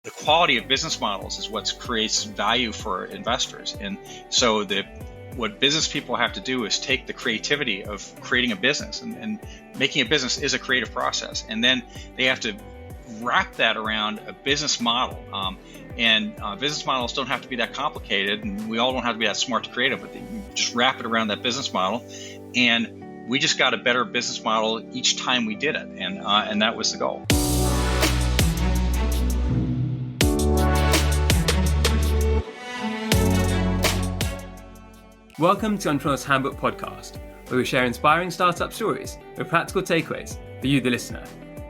the quality of business models is what creates value for investors. And so what business people have to do is take the creativity of creating a business, and making a business is a creative process. And then they have to wrap that around a business model. Business models don't have to be that complicated, and we all don't have to be that smart to create it, but you just wrap it around that business model. And we just got a better business model each time we did it. And that was the goal. Welcome to Entrepreneur's Handbook Podcast, where we share inspiring startup stories with practical takeaways for you, the listener.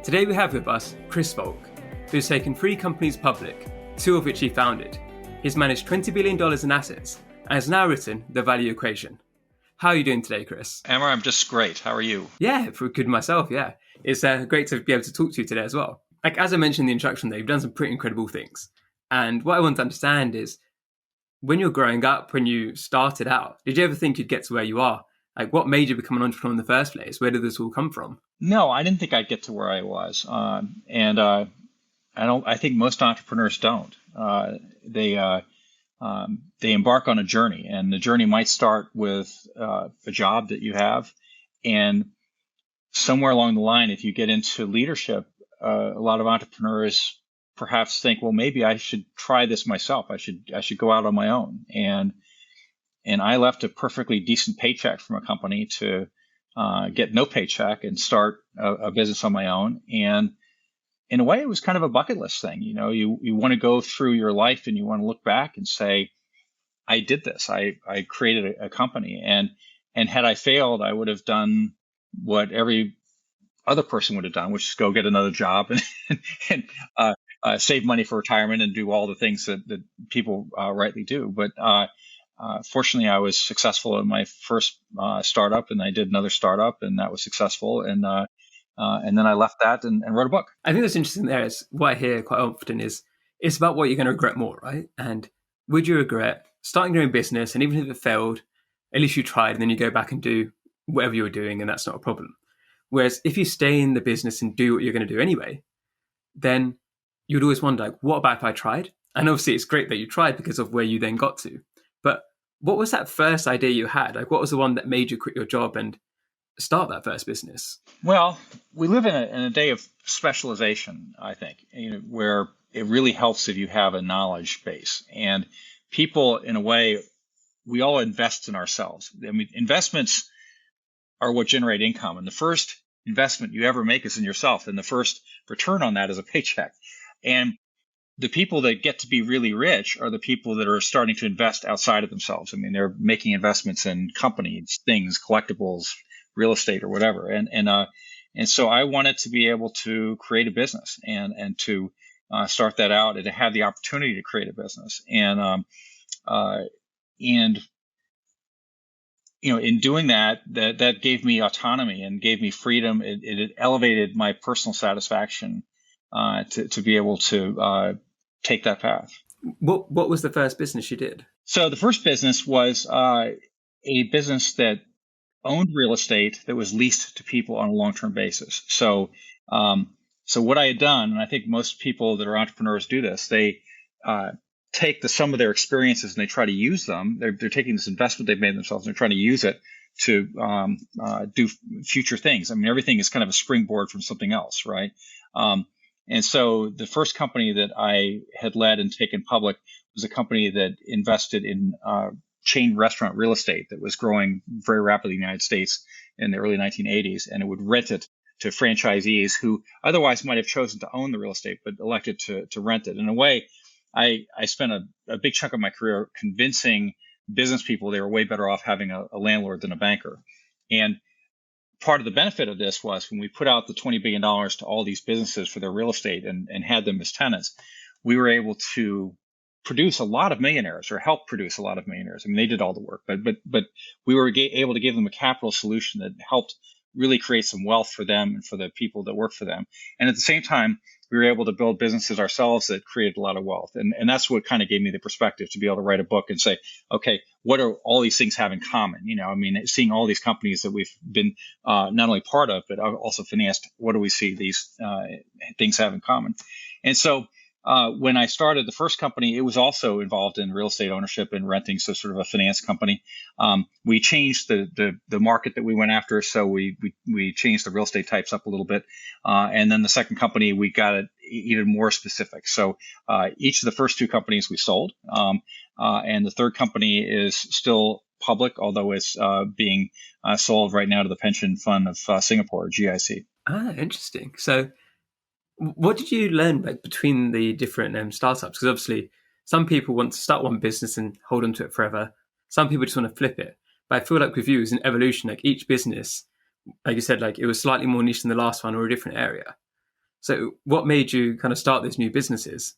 Today we have with us Chris Volk, who's taken 3 companies public, 2 of which he founded. He's managed $20 billion in assets and has now written The Value Equation. How are you doing today, Chris? Emma, I'm just great. How are you? Yeah, good myself, yeah. It's great to be able to talk to you today as well. As I mentioned in the introduction there, you've done some pretty incredible things. And what I want to understand is, when you're growing up, when you started out, did you ever think you'd get to where you are? What made you become an entrepreneur in the first place? Where did this all come from? No, I didn't think I'd get to where I was. I think most entrepreneurs don't. They embark on a journey, and the journey might start with a job that you have. And somewhere along the line, if you get into leadership, a lot of entrepreneurs perhaps think, well, maybe I should try this myself. I should go out on my own. And I left a perfectly decent paycheck from a company to get no paycheck and start a business on my own. And in a way, it was kind of a bucket list thing. You know, you want to go through your life and you want to look back and say, I did this. I created a company. And had I failed, I would have done what every other person would have done, which is go get another job and save money for retirement and do all the things that people rightly do. But fortunately, I was successful in my first startup, and I did another startup, and that was successful. And then I left that and wrote a book. I think that's interesting there is what I hear quite often is it's about what you're going to regret more, right? And would you regret starting your own business, and even if it failed, at least you tried, and then you go back and do whatever you were doing, and that's not a problem. Whereas if you stay in the business and do what you're going to do anyway, then you'd always wonder, what about if I tried? And obviously it's great that you tried because of where you then got to. But what was that first idea you had? What was the one that made you quit your job and start that first business? Well, we live in a day of specialization, I think, where it really helps if you have a knowledge base. And people, in a way, we all invest in ourselves. I mean, investments are what generate income. And the first investment you ever make is in yourself. And the first return on that is a paycheck. And the people that get to be really rich are the people that are starting to invest outside of themselves. I mean, they're making investments in companies, things, collectibles, real estate, or whatever. And so I wanted to be able to create a business and to start that out and to have the opportunity to create a business. And in doing that gave me autonomy and gave me freedom. It elevated my personal satisfaction to be able to take that path. What was the first business you did? So the first business was a business that owned real estate that was leased to people on a long-term basis. So what I had done, and I think most people that are entrepreneurs do this, they take the sum of their experiences and they try to use them. They're taking this investment they've made themselves and they're trying to use it to do future things. I mean, everything is kind of a springboard from something else, right? And so the first company that I had led and taken public was a company that invested in chain restaurant real estate that was growing very rapidly in the United States in the early 1980s. And it would rent it to franchisees who otherwise might have chosen to own the real estate, but elected to rent it. In a way, I spent a big chunk of my career convincing business people they were way better off having a landlord than a banker. And part of the benefit of this was when we put out the $20 billion to all these businesses for their real estate and had them as tenants, we were able to produce a lot of millionaires, or help produce a lot of millionaires. I mean, they did all the work, but we were able to give them a capital solution that helped really create some wealth for them and for the people that work for them. And at the same time, we were able to build businesses ourselves that created a lot of wealth. And that's what kind of gave me the perspective to be able to write a book and say, okay, what do all these things have in common? I mean, seeing all these companies that we've been not only part of, but also financed, what do we see these things have in common? And so when I started the first company, it was also involved in real estate ownership and renting, so sort of a finance company. We changed the market that we went after, so we changed the real estate types up a little bit, and then the second company we got it even more specific. So each of the first two companies we sold, and the third company is still public, although it's being sold right now to the pension fund of Singapore, GIC. Ah, interesting. So, what did you learn like between the different startups? Because obviously, some people want to start one business and hold on to it forever. Some people just want to flip it. But I feel like with you, it's an evolution. Like each business, like you said, like it was slightly more niche than the last one or a different area. So, what made you kind of start these new businesses?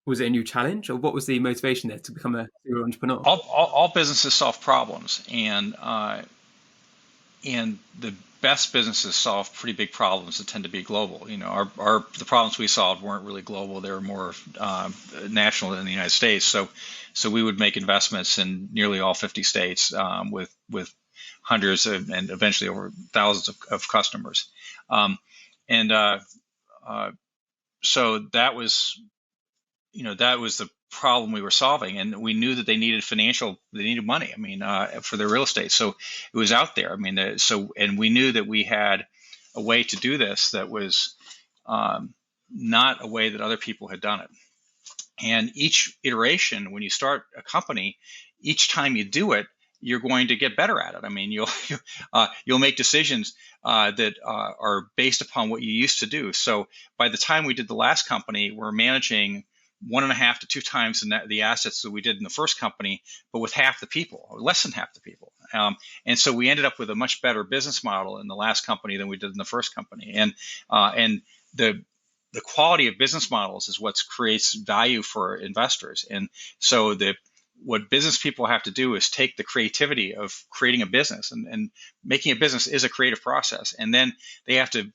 Was it a new challenge, or what was the motivation there to become a serial entrepreneur? All businesses solve problems, and the best businesses solve pretty big problems that tend to be global. You know, the problems we solved weren't really global; they were more national in the United States. So we would make investments in nearly all 50 states with hundreds and eventually over thousands of customers, and so that was the problem we were solving, and we knew that they needed money. I mean, for their real estate. So it was out there. I mean, and we knew that we had a way to do this that was not a way that other people had done it. And each iteration, when you start a company, each time you do it, you're going to get better at it. I mean, you'll make decisions that are based upon what you used to do. So by the time we did the last company, we're managing 1.5 to 2 times the assets that we did in the first company, but with half the people, or less than half the people. And so we ended up with a much better business model in the last company than we did in the first company. And the quality of business models is what creates value for investors. And so what business people have to do is take the creativity of creating a business, and making a business is a creative process. And then they have to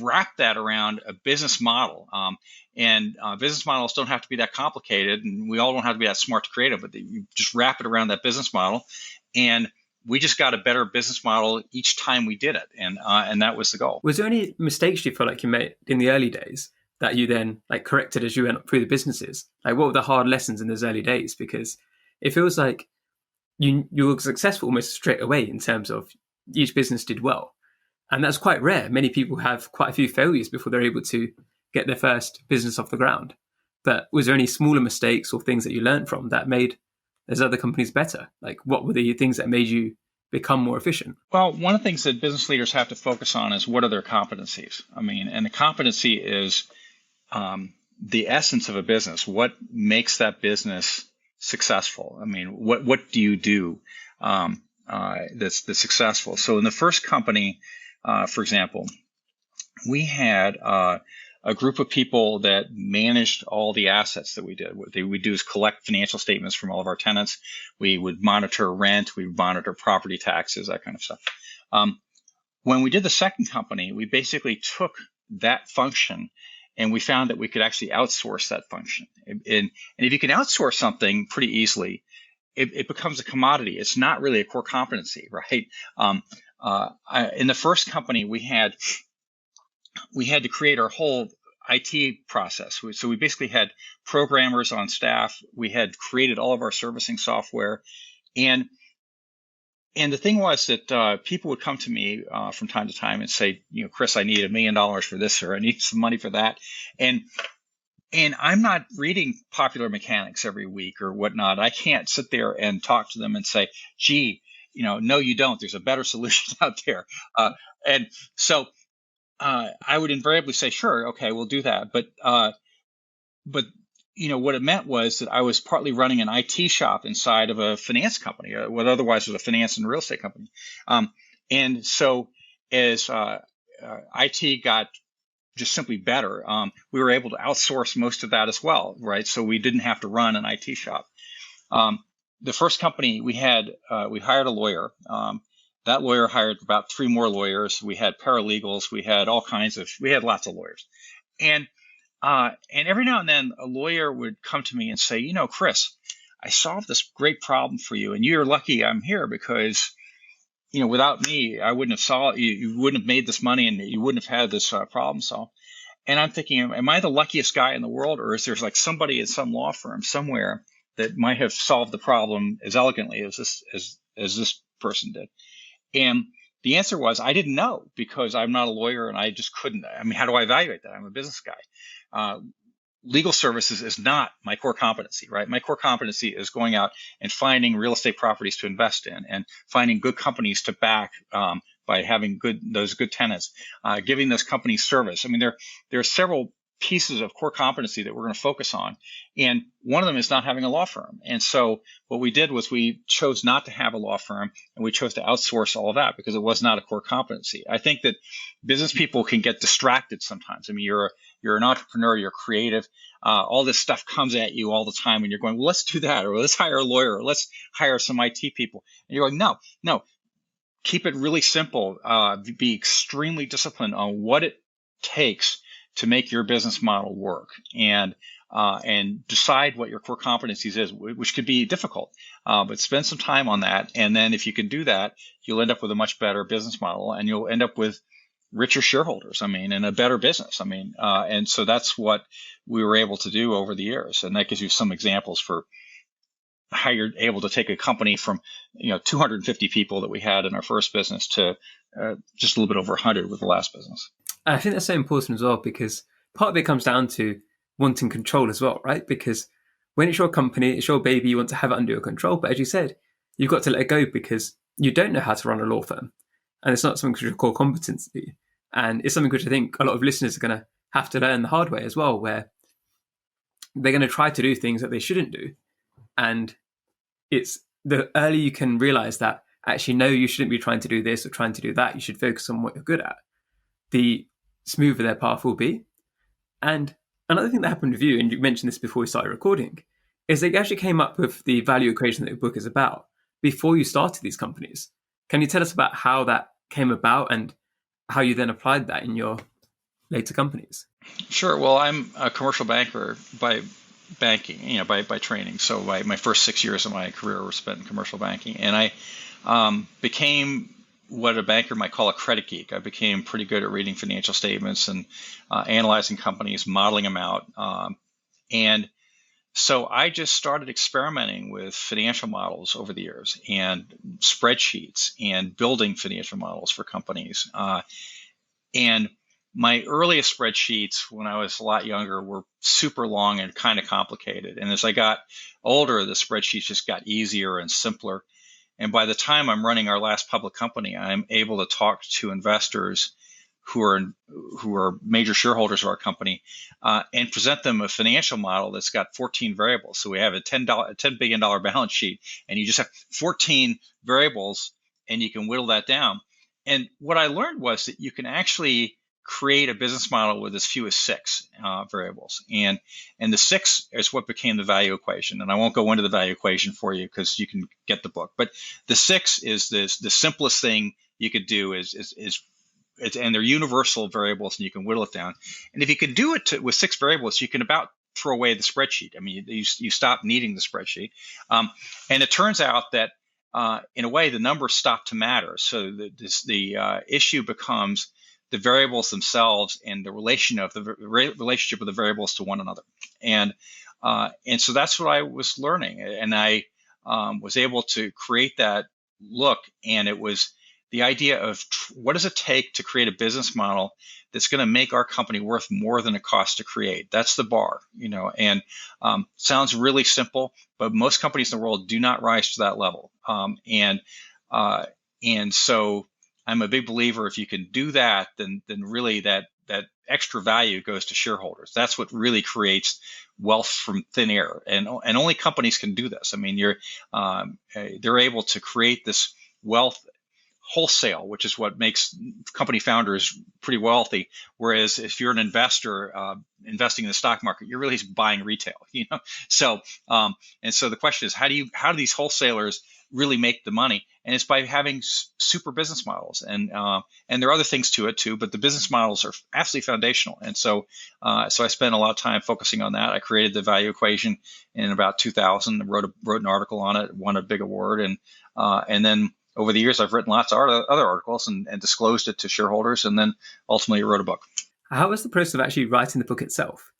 wrap that around a business model. And business models don't have to be that complicated, and we all don't have to be that smart to create it, but you just wrap it around that business model. And we just got a better business model each time we did it. And that was the goal. Was there any mistakes you felt like you made in the early days that you then like corrected as you went through the businesses? Like what were the hard lessons in those early days? Because it feels like you were successful almost straight away in terms of each business did well. And that's quite rare. Many people have quite a few failures before they're able to get their first business off the ground. But was there any smaller mistakes or things that you learned from that made those other companies better? Like what were the things that made you become more efficient? Well, one of the things that business leaders have to focus on is what are their competencies? I mean, and the competency is the essence of a business. What makes that business successful? I mean, what do you do that's successful? So in the first company, for example, we had a group of people that managed all the assets that we did. What they would do is collect financial statements from all of our tenants. We would monitor rent. We would monitor property taxes, that kind of stuff. When we did the second company, we basically took that function and we found that we could actually outsource that function. And if you can outsource something pretty easily, it becomes a commodity. It's not really a core competency, right? In the first company, we had to create our whole IT process. So we basically had programmers on staff. We had created all of our servicing software. And the thing was that people would come to me from time to time and say, Chris, I need $1 million for this, or I need some money for that. And I'm not reading Popular Mechanics every week or whatnot. I can't sit there and talk to them and say, gee, no, you don't. There's a better solution out there. And so I would invariably say, sure, okay, we'll do that. But what it meant was that I was partly running an IT shop inside of a finance company, what otherwise was a finance and real estate company. And so as IT got just simply better, we were able to outsource most of that as well, right? So we didn't have to run an IT shop. The first company we hired a lawyer. That lawyer hired about 3 more lawyers. We had paralegals. We had lots of lawyers. And every now and then a lawyer would come to me and say, Chris, I solved this great problem for you. And you're lucky I'm here because, without me, I wouldn't have you wouldn't have made this money and you wouldn't have had this problem solved. And I'm thinking, am I the luckiest guy in the world, or is there like somebody at some law firm somewhere that might have solved the problem as elegantly as this person did? And the answer was I didn't know, because I'm not a lawyer and I just couldn't. I mean, how do I evaluate that? I'm a business guy. Legal services is not my core competency, right? My core competency is going out and finding real estate properties to invest in and finding good companies to back by having those good tenants, giving those companies service. I mean, there are several pieces of core competency that we're going to focus on. And one of them is not having a law firm. And so what we did was we chose not to have a law firm, and we chose to outsource all of that because it was not a core competency. I think that business people can get distracted sometimes. I mean, you're an entrepreneur, you're creative. All this stuff comes at you all the time, and you're going, well, let's do that, or let's hire a lawyer, or let's hire some IT people. And you're going, no, keep it really simple. Be extremely disciplined on what it takes to make your business model work, and decide what your core competencies is, which could be difficult, but spend some time on that. And then if you can do that, you'll end up with a much better business model, and you'll end up with richer shareholders, and a better business. And so that's what we were able to do over the years. And that gives you some examples for how you're able to take a company from 250 people that we had in our first business to just a little bit over 100 with the last business. I think that's so important as well, because part of it comes down to wanting control as well, right? Because when it's your company, it's your baby, you want to have it under your control. But as you said, you've got to let it go because you don't know how to run a law firm. And it's not something which is your core competency. And it's something which I think a lot of listeners are going to have to learn the hard way as well, where they're going to try to do things that they shouldn't do. And it's the earlier you can realize that, actually, no, you shouldn't be trying to do this or trying to do that. You should focus on what you're good at. The smoother their path will be. And another thing that happened with you, and you mentioned this before we started recording, is that you actually came up with the value equation that your book is about before you started these companies. Can you tell us about how that came about and how you then applied that in your later companies? Sure. Well, I'm a commercial banker by banking, by training. So my first 6 years of my career were spent in commercial banking, and I became what a banker might call a credit geek. I became pretty good at reading financial statements and analyzing companies, modeling them out. And so I just started experimenting with financial models over the years, and spreadsheets, and building financial models for companies. And my earliest spreadsheets when I was a lot younger were super long and kind of complicated. And as I got older, the spreadsheets just got easier and simpler. And by the time I'm running our last public company, I'm able to talk to investors who are major shareholders of our company and present them a financial model that's got 14 variables. So we have a $10 billion balance sheet, and you just have 14 variables, and you can whittle that down. And what I learned was that you can actually create a business model with as few as 6 variables. And the 6 is what became the value equation. And I won't go into the value equation for you because you can get the book. But the 6 is the simplest thing you could do and they're universal variables, and you can whittle it down. And if you can do it with 6 variables, you can about throw away the spreadsheet. I mean, you stop needing the spreadsheet. And it turns out that in a way, the numbers stop to matter. So the issue becomes the variables themselves and the relationship of the variables to one another. And so that's what I was learning. And I was able to create that look. And it was the idea of what does it take to create a business model that's going to make our company worth more than it costs to create. That's the bar, and sounds really simple, but most companies in the world do not rise to that level. And so I'm a big believer, if you can do that, then really that extra value goes to shareholders. That's what really creates wealth from thin air, and only companies can do this. I mean, they're able to create this wealth wholesale, which is what makes company founders pretty wealthy. Whereas if you're an investor investing in the stock market, you're really just buying retail. So and so the question is, how do these wholesalers really make the money? And it's by having super business models, and there are other things to it too, but the business models are absolutely foundational. And so I spent a lot of time focusing on that. I created the value equation in about 2000, wrote an article on it, won a big award, and then over the years, I've written lots of other articles and disclosed it to shareholders, and then ultimately wrote a book. How was the process of actually writing the book itself?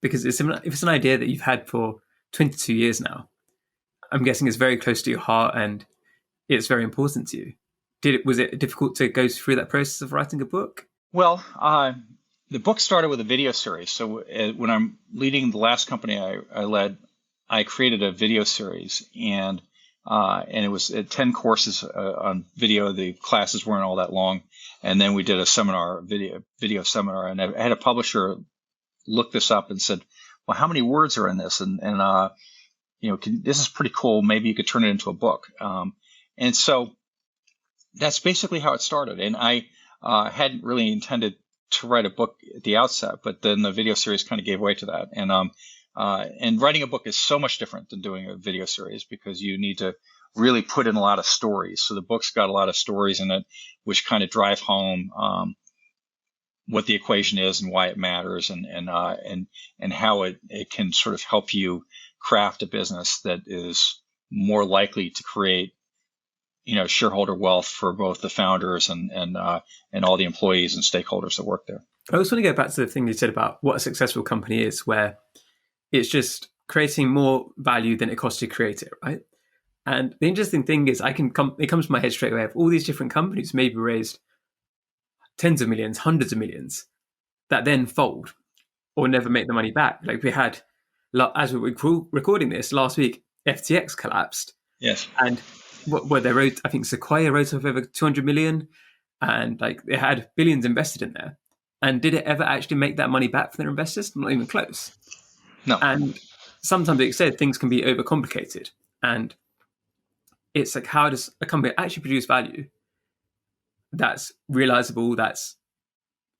Because if it's an idea that you've had for 22 years now, I'm guessing it's very close to your heart and it's very important to you. Was it difficult to go through that process of writing a book? Well, the book started with a video series. So when I'm leading the last company I led, I created a video series, and it was 10 courses on video. The classes weren't all that long, and then we did a seminar, video seminar, and I had a publisher look this up and said, "Well, how many words are in this?" And this is pretty cool. Maybe you could turn it into a book. And so that's basically how it started. And I hadn't really intended to write a book at the outset, but then the video series kind of gave way to that. And writing a book is so much different than doing a video series, because you need to really put in a lot of stories. So the book's got a lot of stories in it, which kind of drive home what the equation is and why it matters, and how it can sort of help you craft a business that is more likely to create shareholder wealth for both the founders and all the employees and stakeholders that work there. I also want to go back to the thing you said about what a successful company is, where it's just creating more value than it costs to create it, right? And the interesting thing is, it comes to my head straight away of all these different companies maybe raised tens of millions, hundreds of millions, that then fold or never make the money back. Like we had, as we were recording this last week, FTX collapsed. Yes. And what they wrote, I think Sequoia wrote off over 200 million, and like they had billions invested in there. And did it ever actually make that money back for their investors? Not even close. No. And sometimes, like you said, things can be overcomplicated. And it's like, how does a company actually produce value that's realizable, that's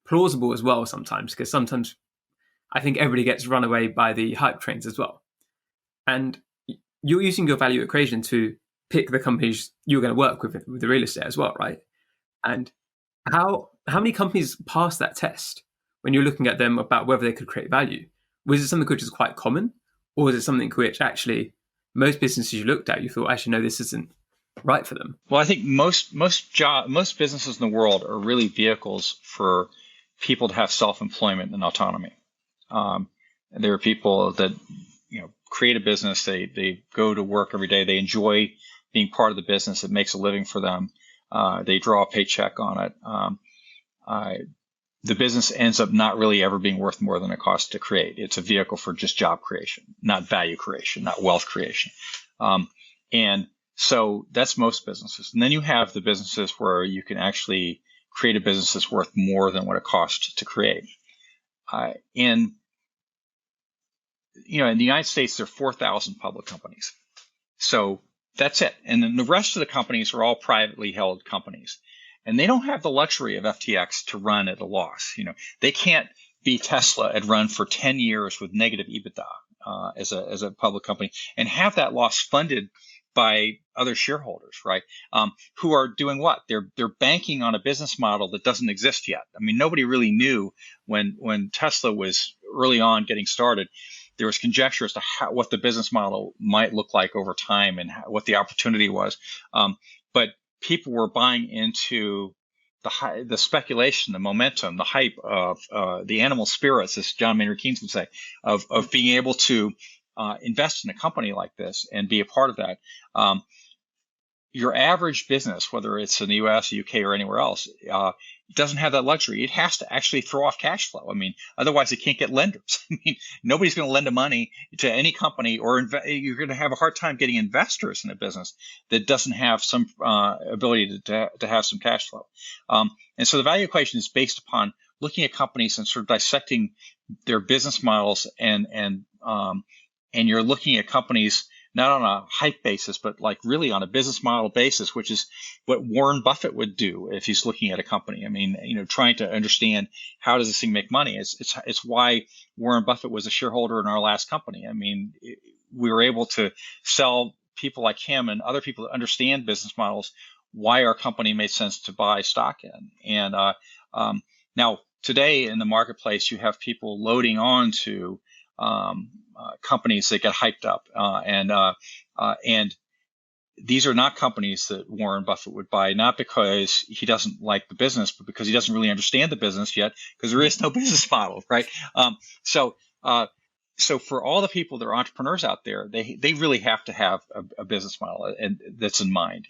plausible as well sometimes? Because sometimes I think everybody gets run away by the hype trains as well. And you're using your value equation to pick the companies you're going to work with the real estate as well, right? And how many companies pass that test when you're looking at them about whether they could create value? Was it something which is quite common, or is it something which actually most businesses you looked at, you thought, actually, no, this isn't right for them? Well, I think most businesses in the world are really vehicles for people to have self-employment and autonomy. There are people that create a business. They go to work every day. They enjoy being part of the business. It makes a living for them. They draw a paycheck on it. The business ends up not really ever being worth more than it costs to create. It's a vehicle for just job creation, not value creation, not wealth creation. And so that's most businesses. And then you have the businesses where you can actually create a business that's worth more than what it costs to create. In the United States, there are 4,000 public companies. So that's it. And then the rest of the companies are all privately held companies. And they don't have the luxury of FTX to run at a loss. They can't be Tesla and run for 10 years with negative EBITDA as a public company and have that loss funded by other shareholders, right? Who are doing what? They're banking on a business model that doesn't exist yet. I mean, nobody really knew when Tesla was early on getting started. There was conjecture as to what the business model might look like over time and what the opportunity was. But people were buying into the speculation, the momentum, the hype of the animal spirits, as John Maynard Keynes would say, of being able to invest in a company like this and be a part of that. Your average business, whether it's in the U.S., UK, or anywhere else, doesn't have that luxury. It has to actually throw off cash flow. I mean, otherwise it can't get lenders. I mean, nobody's going to lend money to any company, or you're going to have a hard time getting investors in a business that doesn't have some ability to have some cash flow. And so the value equation is based upon looking at companies and sort of dissecting their business models, and you're looking at companies not on a hype basis, but like really on a business model basis, which is what Warren Buffett would do if he's looking at a company. I mean, trying to understand how does this thing make money. It's why Warren Buffett was a shareholder in our last company. I mean, we were able to sell people like him and other people that understand business models why our company made sense to buy stock in. And now today in the marketplace, you have people loading on to companies that get hyped up, and these are not companies that Warren Buffett would buy, not because he doesn't like the business, but because he doesn't really understand the business yet, because there is no business model, right? So so for all the people that are entrepreneurs out there, they really have to have a business model and that's in mind,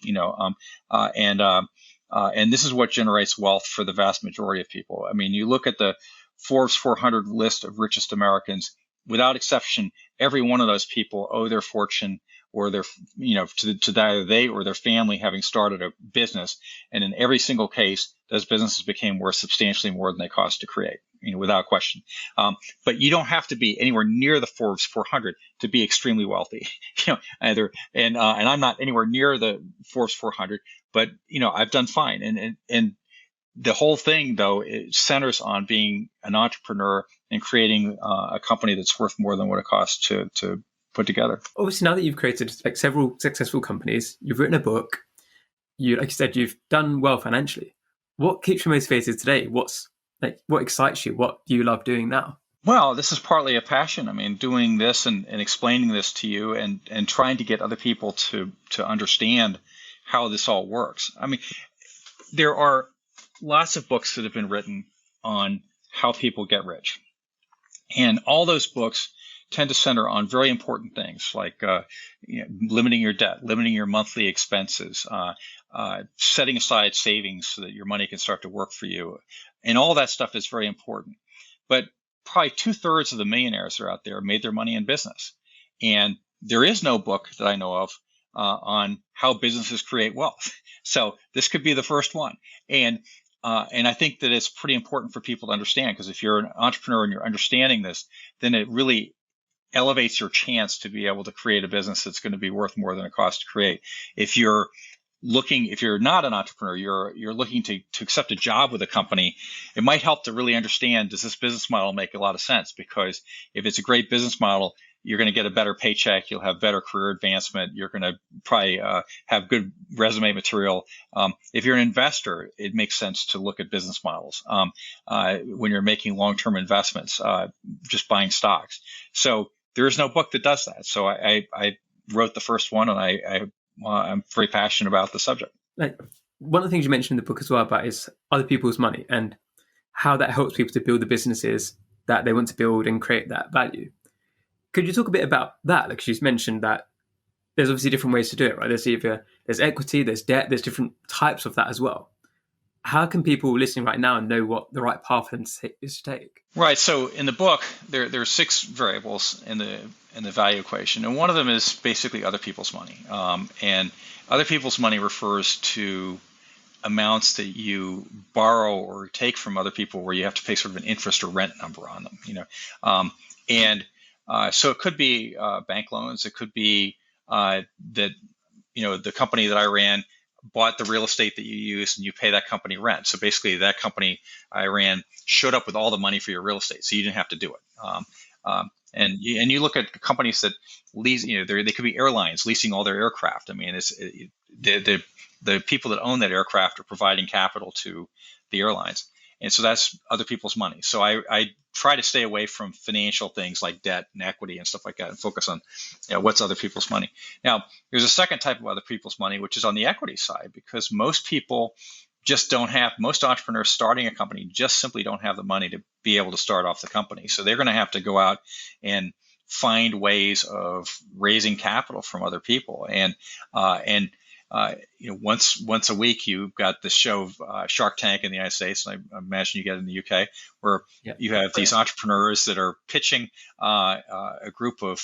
and this is what generates wealth for the vast majority of people. I mean, you look at the Forbes 400 list of richest Americans, without exception, every one of those people owe their fortune or their, to either they or their family having started a business. And in every single case, those businesses became worth substantially more than they cost to create, without question. But you don't have to be anywhere near the Forbes 400 to be extremely wealthy, either. And I'm not anywhere near the Forbes 400, but, I've done fine. And the whole thing, though, it centers on being an entrepreneur and creating a company that's worth more than what it costs to put together. Obviously, now that you've created several successful companies, you've written a book, like you said, you've done well financially. What keeps you motivated today? What excites you? What do you love doing now? Well, this is partly a passion. I mean, doing this and explaining this to you and trying to get other people to understand how this all works. I mean, there are lots of books that have been written on how people get rich. And all those books tend to center on very important things like limiting your debt, limiting your monthly expenses, setting aside savings so that your money can start to work for you. And all that stuff is very important. But probably 2/3 of the millionaires that are out there made their money in business. And there is no book that I know of on how businesses create wealth. So this could be the first one. And I think that it's pretty important for people to understand, because if you're an entrepreneur and you're understanding this, then it really elevates your chance to be able to create a business that's going to be worth more than it costs to create. If you're not an entrepreneur, you're looking to accept a job with a company, it might help to really understand, does this business model make a lot of sense? Because if it's a great business model, you're going to get a better paycheck, you'll have better career advancement, you're going to probably have good resume material. If you're an investor, it makes sense to look at business models when you're making long-term investments, just buying stocks. So there is no book that does that. So I wrote the first one, and I'm very passionate about the subject. Like, one of the things you mentioned in the book as well about is other people's money and how that helps people to build the businesses that they want to build and create that value. Could you talk a bit about that? Like, she's mentioned that there's obviously different ways to do it, right? There's equity, there's debt, there's different types of that as well. How can people listening right now know what the right path is to take? Right. So in the book, there are 6 variables in the value equation, and one of them is basically other people's money. And other people's money refers to amounts that you borrow or take from other people, where you have to pay sort of an interest or rent number on them. So it could be bank loans. It could be that the company that I ran bought the real estate that you use, and you pay that company rent. So basically, that company I ran showed up with all the money for your real estate, so you didn't have to do it. And you look at companies that lease, they could be airlines leasing all their aircraft. I mean, the people that own that aircraft are providing capital to the airlines. And so that's other people's money. So I try to stay away from financial things like debt and equity and stuff like that, and focus on what's other people's money. Now, there's a second type of other people's money, which is on the equity side, because most people most entrepreneurs starting a company just simply don't have the money to be able to start off the company. So they're going to have to go out and find ways of raising capital from other people. And once a week, you've got this show of Shark Tank in the United States, and I imagine you get it in the UK, where you have these entrepreneurs that are pitching a group of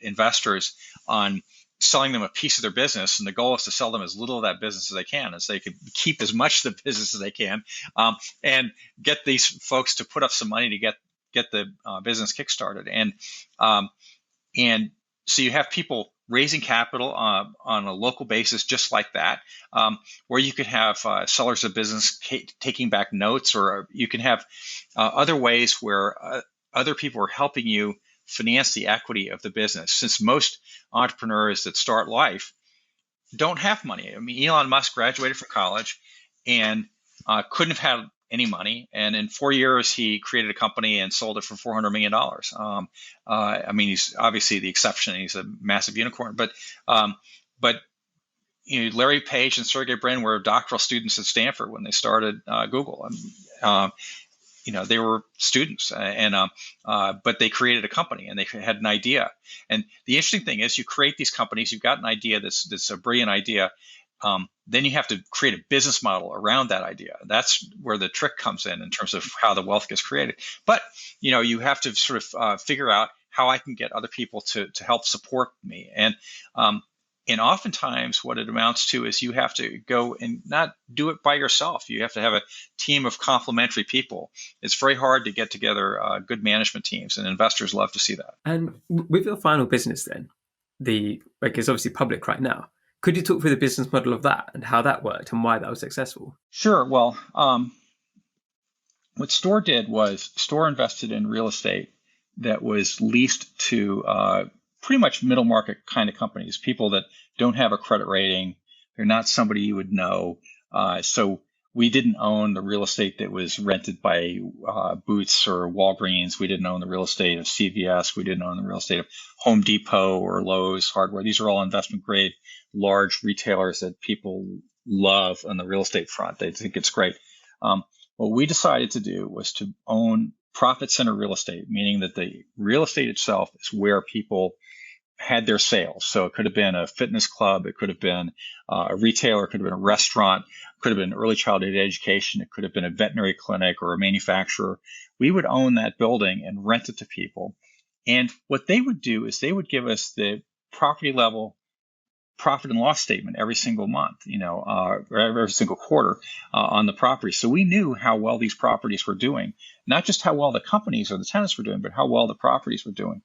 investors on selling them a piece of their business, and the goal is to sell them as little of that business as they can, as they could keep as much of the business as they can, and get these folks to put up some money to get the business kickstarted. And so you have people raising capital on a local basis, just like that, where you could have sellers of business taking back notes, or you can have other ways where other people are helping you finance the equity of the business. Since most entrepreneurs that start life don't have money. I mean, Elon Musk graduated from college and couldn't have had any money, and in 4 years he created a company and sold it for $400 million. I mean, he's obviously the exception. He's a massive unicorn, but Larry Page and Sergey Brin were doctoral students at Stanford when they started Google. And, they were students, but they created a company and they had an idea. And the interesting thing is, you create these companies, you've got an idea that's a brilliant idea. Then you have to create a business model around that idea. That's where the trick comes in terms of how the wealth gets created. But you have to sort of figure out how I can get other people to help support me. And oftentimes what it amounts to is you have to go and not do it by yourself. You have to have a team of complementary people. It's very hard to get together good management teams, and investors love to see that. And with your final business then, it's obviously public right now. Could you talk through the business model of that and how that worked and why that was successful? Sure. Well, what Store did was Store invested in real estate that was leased to pretty much middle market kind of companies, people that don't have a credit rating. They're not somebody you would know. So we didn't own the real estate that was rented by Boots or Walgreens. We didn't own the real estate of CVS. We didn't own the real estate of Home Depot or Lowe's Hardware. These are all investment grade, large retailers that people love on the real estate front. They think it's great. What we decided to do was to own profit center real estate, meaning that the real estate itself is where people had their sales. So it could have been a fitness club, it could have been a retailer, it could have been a restaurant, it could have been early childhood education, it could have been a veterinary clinic or a manufacturer. We would own that building and rent it to people. And what they would do is they would give us the property level profit and loss statement every single month, or every single quarter on the property. So we knew how well these properties were doing, not just how well the companies or the tenants were doing, but how well the properties were doing.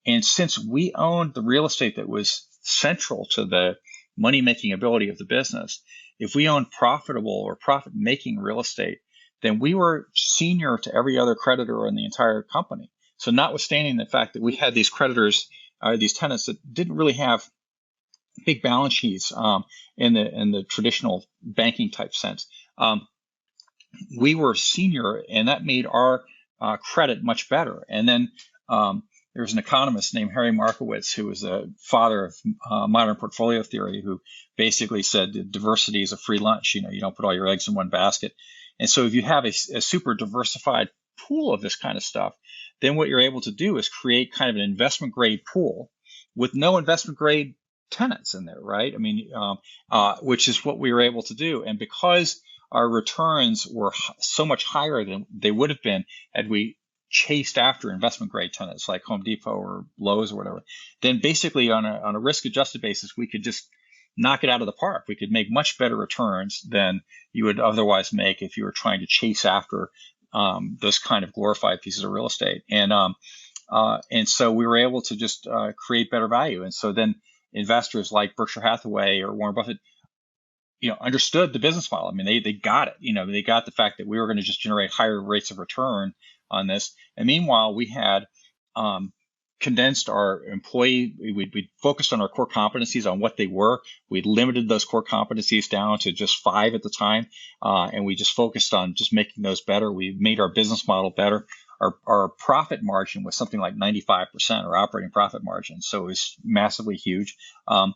And since we owned the real estate that was central to the money-making ability of the business, if we owned profitable or profit-making real estate, then we were senior to every other creditor in the entire company. So notwithstanding the fact that we had these creditors, these tenants that didn't really have big balance sheets in the traditional banking type sense, we were senior, and that made our credit much better. And then there was an economist named Harry Markowitz, who was a father of modern portfolio theory, who basically said that diversity is a free lunch. You don't put all your eggs in one basket. And so if you have a super diversified pool of this kind of stuff, then what you're able to do is create kind of an investment grade pool with no investment grade tenants in there, right? I mean, which is what we were able to do. And because our returns were so much higher than they would have been had we chased after investment grade tenants like Home Depot or Lowe's or whatever, then basically on a risk adjusted basis, we could just knock it out of the park. We could make much better returns than you would otherwise make if you were trying to chase after those kind of glorified pieces of real estate. And so we were able to just create better value. And so then investors like Berkshire Hathaway or Warren Buffett, understood the business model. I mean, they got it. They got the fact that we were going to just generate higher rates of return on this. And meanwhile, we had condensed our employee. We focused on our core competencies, on what they were. We limited those core competencies down to just 5 at the time, and we just focused on just making those better. We made our business model better. Our profit margin was something like 95%, our operating profit margin. So it was massively huge. And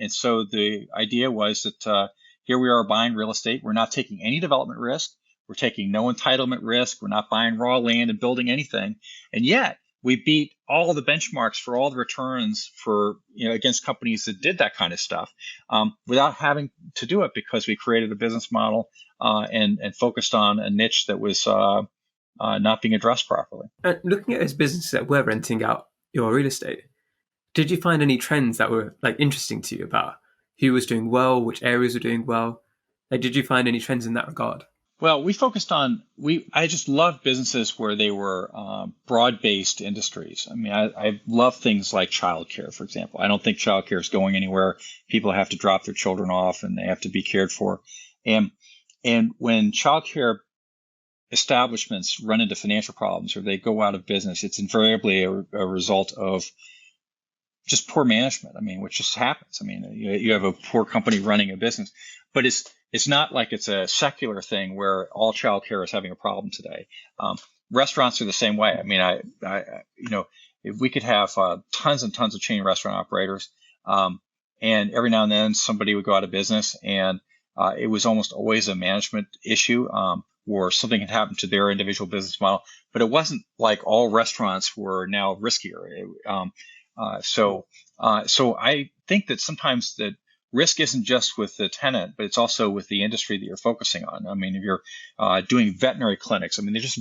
so the idea was that here we are buying real estate. We're not taking any development risk. We're taking no entitlement risk. We're not buying raw land and building anything. And yet we beat all the benchmarks for all the returns for, against companies that did that kind of stuff without having to do it, because we created a business model and focused on a niche that was not being addressed properly. And looking at those businesses that were renting out your real estate, did you find any trends that were interesting to you about who was doing well, which areas were doing well? Did you find any trends in that regard? Well, we focused on, I just love businesses where they were broad-based industries. I mean, I love things like childcare, for example. I don't think childcare is going anywhere. People have to drop their children off and they have to be cared for. And when childcare establishments run into financial problems or they go out of business, it's invariably a result of just poor management. I mean, which just happens. I mean, you have a poor company running a business, but it's not like it's a secular thing where all childcare is having a problem today. Restaurants are the same way. I mean, if we could have tons and tons of chain restaurant operators, and every now and then somebody would go out of business, and it was almost always a management issue, or something had happened to their individual business model. But it wasn't like all restaurants were now riskier. So I think that sometimes that risk isn't just with the tenant, but it's also with the industry that you're focusing on. I mean, if you're doing veterinary clinics, I mean, they're just,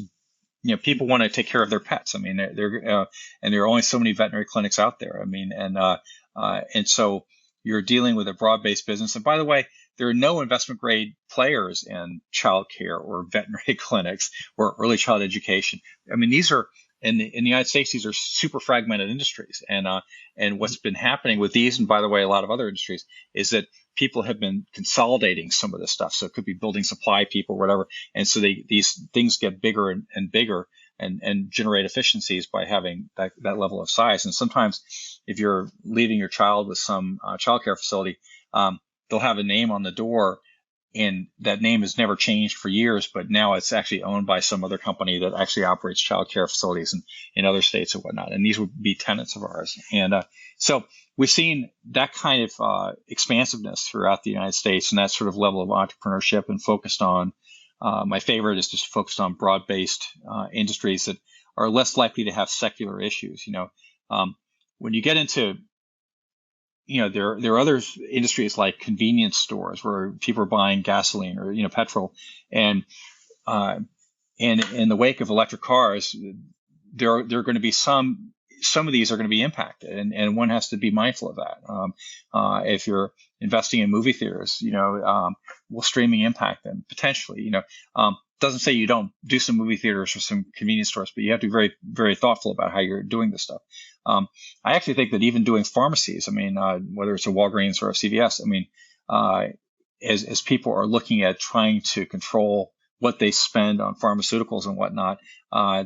people want to take care of their pets. I mean, and there are only so many veterinary clinics out there. I mean, and so you're dealing with a broad-based business. And by the way, there are no investment grade players in childcare or veterinary clinics or early child education. I mean, these are in the United States, these are super fragmented industries. And what's been happening with these, and by the way, a lot of other industries, is that people have been consolidating some of this stuff. So it could be building supply people, or whatever. And so these things get bigger and bigger and generate efficiencies by having that level of size. And sometimes if you're leaving your child with some childcare facility, they'll have a name on the door, and that name has never changed for years, but now it's actually owned by some other company that actually operates childcare facilities in other states and whatnot. And these would be tenants of ours. And so we've seen that kind of expansiveness throughout the United States, and that sort of level of entrepreneurship, and focused on, my favorite is just focused on broad-based industries that are less likely to have secular issues. When you get into there are other industries like convenience stores where people are buying gasoline or petrol, and in the wake of electric cars, there are going to be some of these are going to be impacted, and one has to be mindful of that. If you're investing in movie theaters, will streaming impact them potentially? Doesn't say you don't do some movie theaters or some convenience stores, but you have to be very, very thoughtful about how you're doing this stuff. I actually think that even doing pharmacies, I mean, whether it's a Walgreens or a CVS, I mean, as people are looking at trying to control what they spend on pharmaceuticals and whatnot,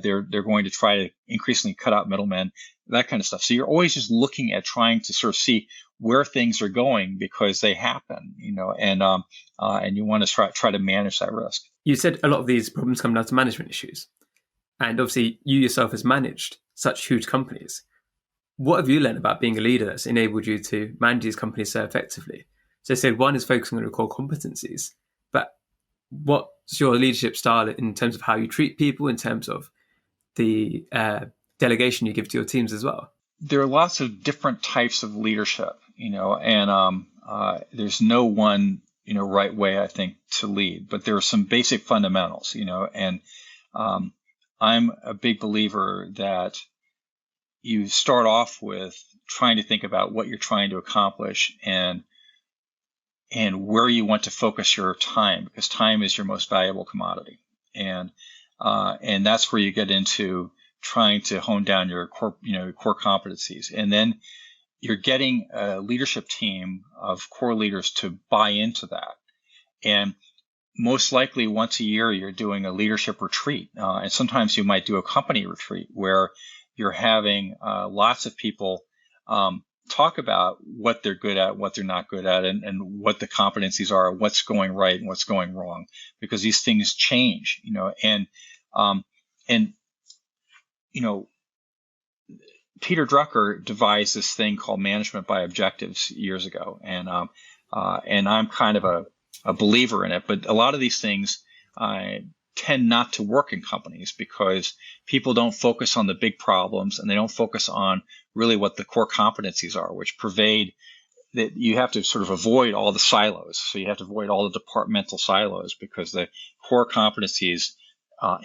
they're going to try to increasingly cut out middlemen, that kind of stuff. So you're always just looking at trying to sort of see where things are going, because they happen, and you want to try to manage that risk. You said a lot of these problems come down to management issues, and obviously you yourself has managed such huge companies. What have you learned about being a leader that's enabled you to manage these companies so effectively? So I said one is focusing on your core competencies, but what's your leadership style in terms of how you treat people, in terms of the delegation you give to your teams as well? There are lots of different types of leadership, and there's no one, right way, I think, to lead, but there are some basic fundamentals, and I'm a big believer that you start off with trying to think about what you're trying to accomplish and where you want to focus your time, because time is your most valuable commodity. And that's where you get into trying to hone down your core competencies. And then you're getting a leadership team of core leaders to buy into that. And most likely once a year, you're doing a leadership retreat. And sometimes you might do a company retreat where you're having lots of people talk about what they're good at, what they're not good at, and what the competencies are, what's going right and what's going wrong, because these things change, and Peter Drucker devised this thing called management by objectives years ago, and I'm kind of a believer in it. But a lot of these things tend not to work in companies because people don't focus on the big problems, and they don't focus on really what the core competencies are, which pervade that. You have to sort of avoid all the silos. So you have to avoid all the departmental silos, because the core competencies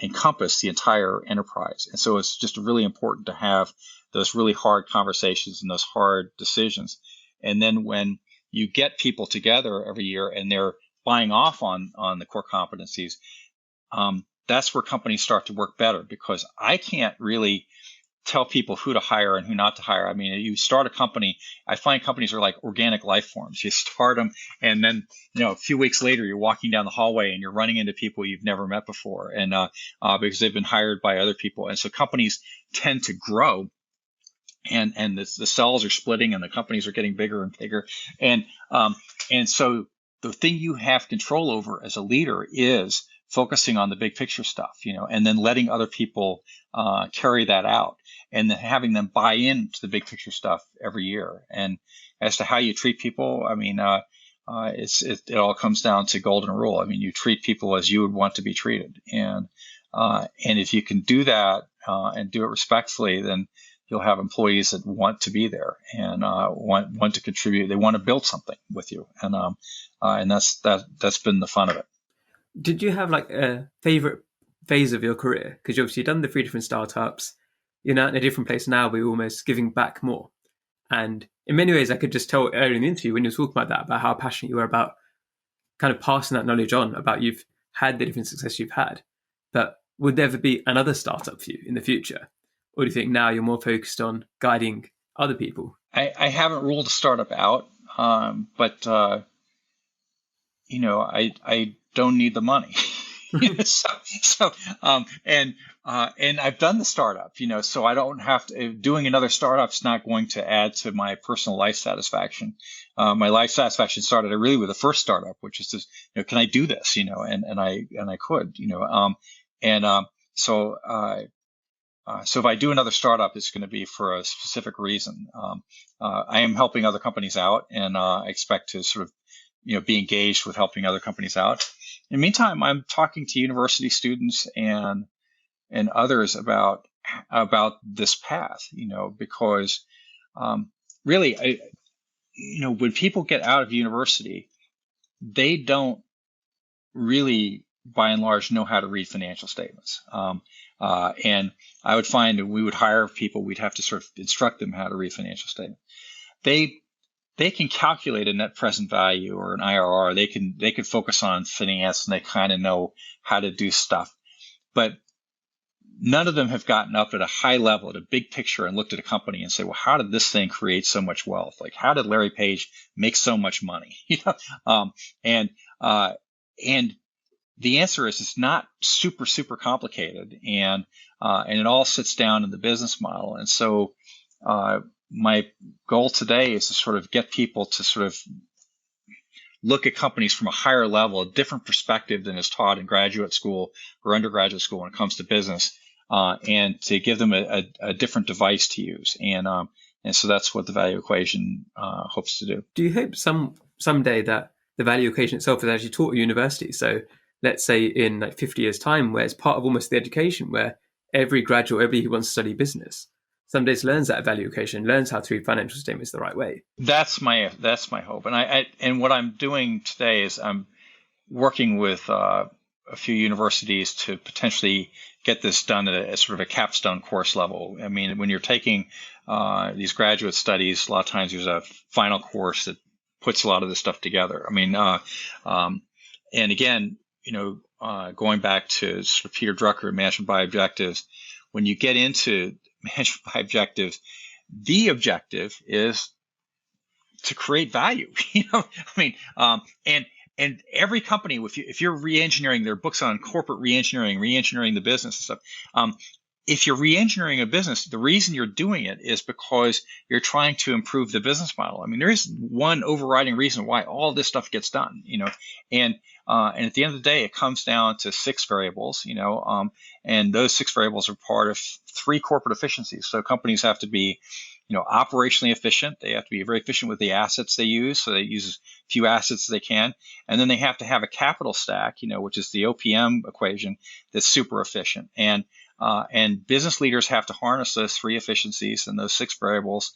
encompass the entire enterprise. And so it's just really important to have those really hard conversations and those hard decisions. And then when you get people together every year and they're buying off on the core competencies, that's where companies start to work better, because I can't really tell people who to hire and who not to hire. I mean, you start a company, I find companies are like organic life forms. You start them, and then, a few weeks later, you're walking down the hallway and you're running into people you've never met before, and because they've been hired by other people. And so companies tend to grow, and the cells are splitting, and the companies are getting bigger and bigger. And so the thing you have control over as a leader is focusing on the big picture stuff, and then letting other people carry that out, and then having them buy into the big picture stuff every year. And as to how you treat people, I mean, it all comes down to golden rule. I mean, you treat people as you would want to be treated, and if you can do that and do it respectfully, then you'll have employees that want to be there and want to contribute. They want to build something with you, and that's been the fun of it. Did you have like a favorite phase of your career? Because you've obviously done the 3 different startups. You're now in a different place now, but you're almost giving back more. And in many ways, I could just tell earlier in the interview when you were talking about that, about how passionate you were about kind of passing that knowledge on, about you've had the different success you've had. But would there ever be another startup for you in the future? Or do you think now you're more focused on guiding other people? I haven't ruled a startup out, but I don't need the money. And I've done the startup, so I don't have to. Doing another startup's not going to add to my personal life satisfaction. My life satisfaction started really with the first startup, which is just, can I do this, and I could, so if I do another startup, it's going to be for a specific reason. I am helping other companies out, and I expect to sort of, be engaged with helping other companies out. In the meantime, I'm talking to university students and others about this path, because really, when people get out of university, they don't really, by and large, know how to read financial statements. And I would find that we would hire people, we'd have to sort of instruct them how to read financial statements. They can calculate a net present value or an IRR. They can focus on finance, and they kind of know how to do stuff. But none of them have gotten up at a high level, at a big picture, and looked at a company and say, well, how did this thing create so much wealth? Like, how did Larry Page make so much money? And the answer is it's not super, super complicated, and it all sits down in the business model. And so my goal today is to sort of get people to sort of look at companies from a higher level, a different perspective than is taught in graduate school or undergraduate school when it comes to business, and to give them a different device to use. And so that's what the value equation hopes to do. Do you hope someday that the value equation itself is actually taught at university? So let's say in like 50 years' time, where it's part of almost the education, where every graduate, everybody who wants to study business, some days learns that value equation, learns how to read financial statements the right way. That's my hope. And what I'm doing today is I'm working with a few universities to potentially get this done at a sort of a capstone course level. I mean, when you're taking these graduate studies, a lot of times there's a final course that puts a lot of this stuff together. I mean, and again, going back to sort of Peter Drucker, Management by Objectives, when you get into management by objectives, the objective is to create value. I mean, and every company, if you're re-engineering, there are books on corporate re-engineering the business and stuff. If you're re-engineering a business, the reason you're doing it is because you're trying to improve the business model. I mean, there is one overriding reason why all this stuff gets done, and at the end of the day, it comes down to 6 variables, and those 6 variables are part of 3 corporate efficiencies. So companies have to be, operationally efficient. They have to be very efficient with the assets they use. So they use as few assets as they can. And then they have to have a capital stack, which is the OPM equation, that's super efficient. And business leaders have to harness those 3 efficiencies and those 6 variables.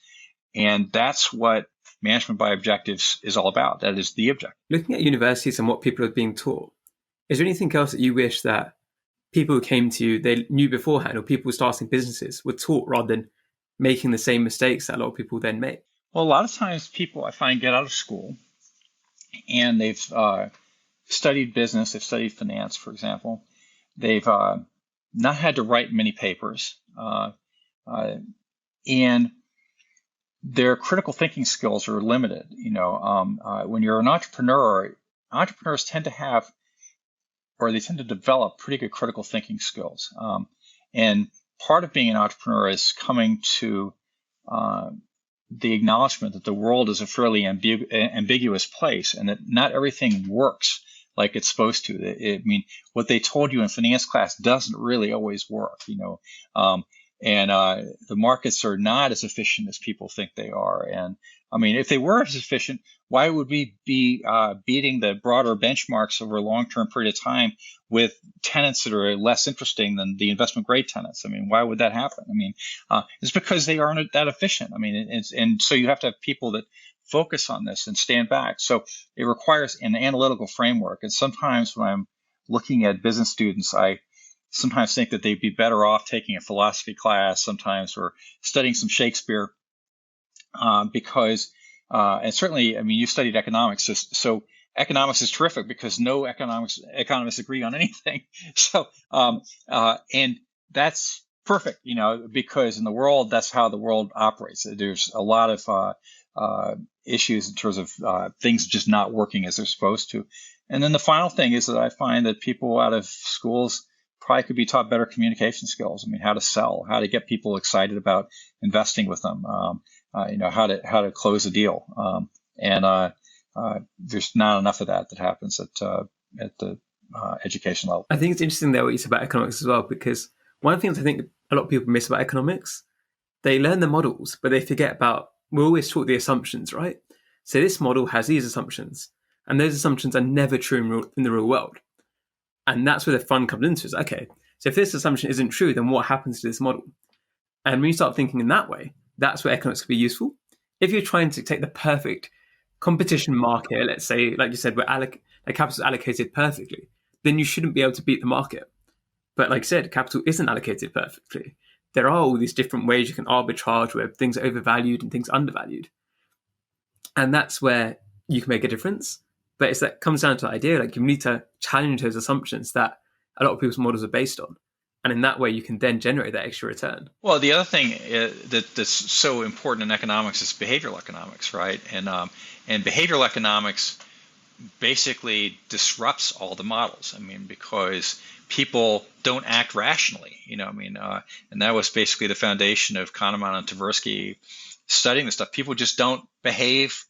And that's what management by objectives is all about. That is the objective. Looking at universities and what people are being taught, is there anything else that you wish that people who came to you, they knew beforehand, or people starting businesses were taught rather than making the same mistakes that a lot of people then make? Well, a lot of times people, I find, get out of school and they've studied business, they've studied finance, for example. They've not had to write many papers, and their critical thinking skills are limited. When you're an entrepreneur, entrepreneurs tend to have, or they tend to develop, pretty good critical thinking skills. And part of being an entrepreneur is coming to the acknowledgement that the world is a fairly ambiguous place, and that not everything works like it's supposed to. I mean, what they told you in finance class doesn't really always work, and the markets are not as efficient as people think they are. And I mean, if they were as efficient, why would we be beating the broader benchmarks over a long-term period of time with tenants that are less interesting than the investment grade tenants? I mean, why would that happen? I mean, it's because they aren't that efficient. I mean, and so you have to have people that focus on this and stand back. So it requires an analytical framework. And sometimes when I'm looking at business students, I sometimes think that they'd be better off taking a philosophy class sometimes, or studying some Shakespeare, because, and certainly, I mean, you studied economics, so economics is terrific because no economists agree on anything. So, and that's perfect, because in the world, that's how the world operates. There's a lot of issues in terms of things just not working as they're supposed to. And then the final thing is that I find that people out of schools probably could be taught better communication skills. I mean, how to sell, how to get people excited about investing with them, how to close a deal. And there's not enough of that happens at the education level. I think it's interesting there what you said about economics as well, because one of the things I think a lot of people miss about economics, they learn the models, but they forget about, we're always taught the assumptions, right? So this model has these assumptions, and those assumptions are never true in the real world. And that's where the fun comes into, is, okay, so if this assumption isn't true, then what happens to this model? And when you start thinking in that way, that's where economics can be useful. If you're trying to take the perfect competition market, let's say, like you said, where capital is allocated perfectly, then you shouldn't be able to beat the market. But like I said, capital isn't allocated perfectly. There are all these different ways you can arbitrage where things are overvalued and things are undervalued. And that's where you can make a difference. But it comes down to the idea, like you need to challenge those assumptions that a lot of people's models are based on. And in that way, you can then generate that extra return. Well, the other thing that's so important in economics is behavioral economics, right? And behavioral economics basically disrupts all the models. I mean, because people don't act rationally, and that was basically the foundation of Kahneman and Tversky studying this stuff. People just don't behave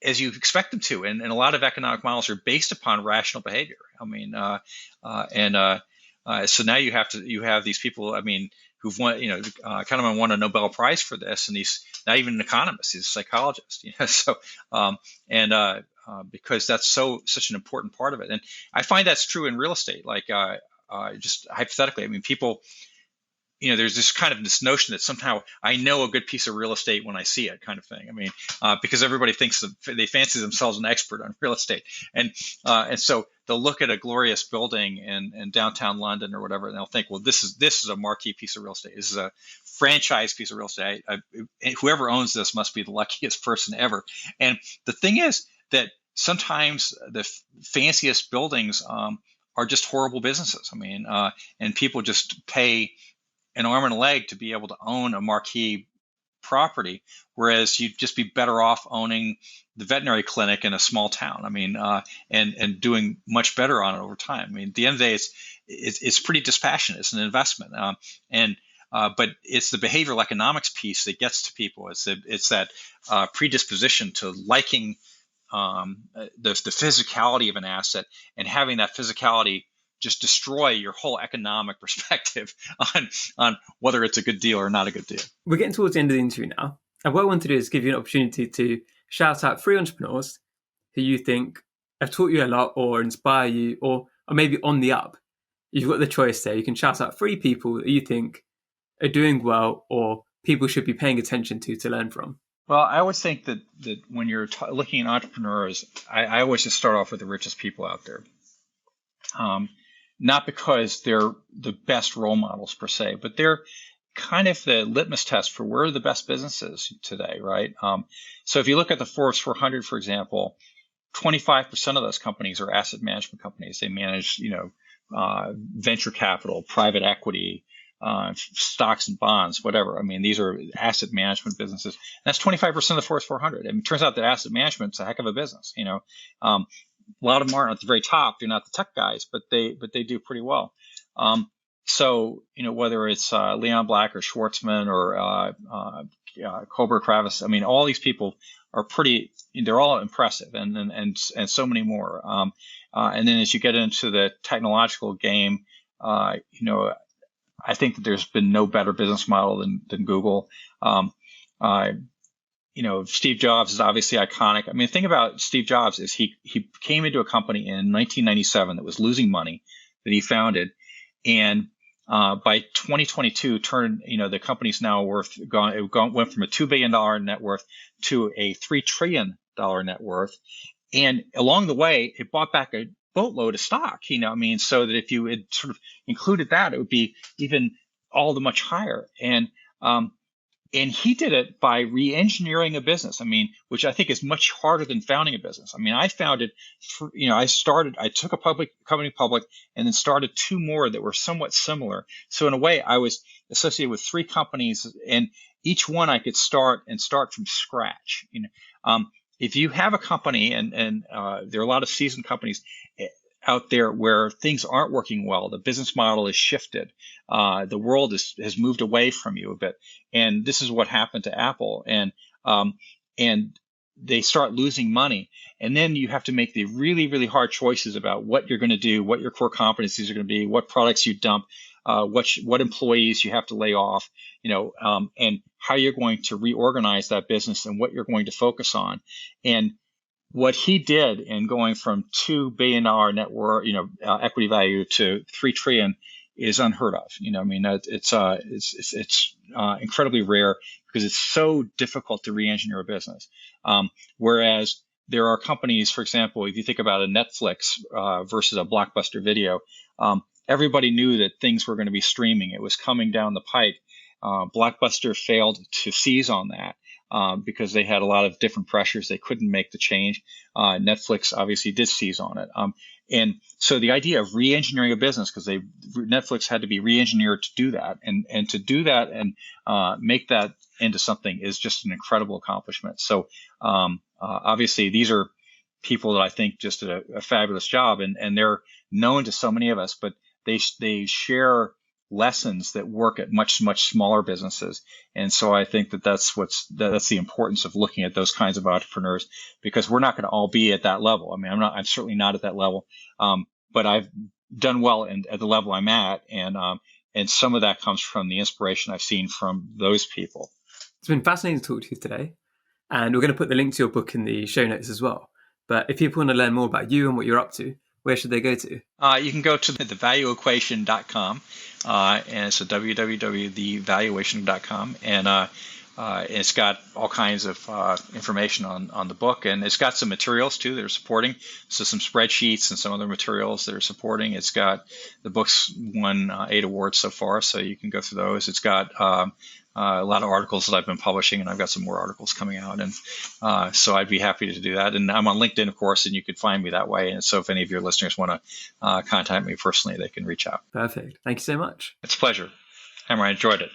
as you expect them to, and a lot of economic models are based upon rational behavior. I mean, so now you have these people. I mean, who've won. Kahneman won a Nobel Prize for this, and he's not even an economist; he's a psychologist. So, because that's such an important part of it, and I find that's true in real estate. Like, just hypothetically, I mean, people. There's this notion that somehow I know a good piece of real estate when I see it, kind of thing. I mean, because everybody thinks they fancy themselves an expert on real estate, and so they'll look at a glorious building in downtown London or whatever, and they'll think, well, this is a marquee piece of real estate. This is a franchise piece of real estate. Whoever owns this must be the luckiest person ever. And the thing is that sometimes the fanciest buildings are just horrible businesses. I mean, and people just pay an arm and a leg to be able to own a marquee property, whereas you'd just be better off owning the veterinary clinic in a small town. I mean, and doing much better on it over time. I mean, at the end of the day, it's pretty dispassionate. It's an investment, but it's the behavioral economics piece that gets to people. It's that predisposition to liking the physicality of an asset, and having that physicality just destroy your whole economic perspective on whether it's a good deal or not a good deal. We're getting towards the end of the interview now. And what I want to do is give you an opportunity to shout out 3 entrepreneurs who you think have taught you a lot or inspire you, or maybe on the up. You've got the choice there. You can shout out 3 people that you think are doing well or people should be paying attention to learn from. Well, I always think that when you're looking at entrepreneurs, I always just start off with the richest people out there. Not because they're the best role models per se, but they're kind of the litmus test for where are the best businesses today, right? So if you look at the Forbes 400, for example, 25% of those companies are asset management companies. They manage, venture capital, private equity, stocks and bonds, whatever. I mean, these are asset management businesses. And that's 25% of the Forbes 400. I mean, it turns out that asset management's a heck of a business, A lot of them aren't at the very top. They're not the tech guys, but they do pretty well. So whether it's Leon Black or Schwartzman or Cobra Kravis. I mean, all these people are pretty. They're all impressive, and so many more. And then as you get into the technological game, I think that there's been no better business model than Google. Steve Jobs is obviously iconic. I mean, the thing about Steve Jobs is he came into a company in 1997 that was losing money that he founded, and by 2022, the company's now went from a $2 billion net worth to a $3 trillion net worth, and along the way, it bought back a boatload of stock. So that if you had sort of included that, it would be even all the much higher. And he did it by re-engineering a business. I mean, which I think is much harder than founding a business. I mean, I founded, I took a company public and then started two more that were somewhat similar. So in a way, I was associated with three companies, and each one I could start from scratch. If you have a company, and there are a lot of seasoned companies out there where things aren't working well, the business model is shifted, the world has moved away from you a bit, and this is what happened to Apple, and they start losing money, and then you have to make the really, really hard choices about what you're going to do, what your core competencies are going to be, what products you dump, what employees you have to lay off, and how you're going to reorganize that business and what you're going to focus on. And what he did in going from $2 billion net worth, equity value to $3 trillion is unheard of. It's incredibly rare because it's so difficult to re-engineer a business. Whereas there are companies, for example, if you think about a Netflix versus a Blockbuster Video, everybody knew that things were going to be streaming. It was coming down the pike. Blockbuster failed to seize on that. Because they had a lot of different pressures. They couldn't make the change. Netflix obviously did seize on it. And so the idea of re-engineering a business, because Netflix had to be re-engineered to do that, and to do that and make that into something is just an incredible accomplishment. So obviously these are people that I think just did a fabulous job, and they're known to so many of us, but they share lessons that work at much, much smaller businesses. And so I think that's the importance of looking at those kinds of entrepreneurs, because we're not going to all be at that level. I mean, I'm certainly not at that level. But I've done well at the level I'm at. And some of that comes from the inspiration I've seen from those people. It's been fascinating to talk to you today. And we're going to put the link to your book in the show notes as well. But if people want to learn more about you and what you're up to, where should they go to? You can go to thevalueequation.com, and it's www.thevaluation.com, and it's got all kinds of information on the book, and it's got some materials too that are supporting, so some spreadsheets and some other materials that are supporting. It's got the book's won 8 awards so far, so you can go through those. It's got a lot of articles that I've been publishing, and I've got some more articles coming out. And so I'd be happy to do that. And I'm on LinkedIn, of course, and you could find me that way. And so if any of your listeners want to contact me personally, they can reach out. Perfect. Thank you so much. It's a pleasure. Hammer, I enjoyed it.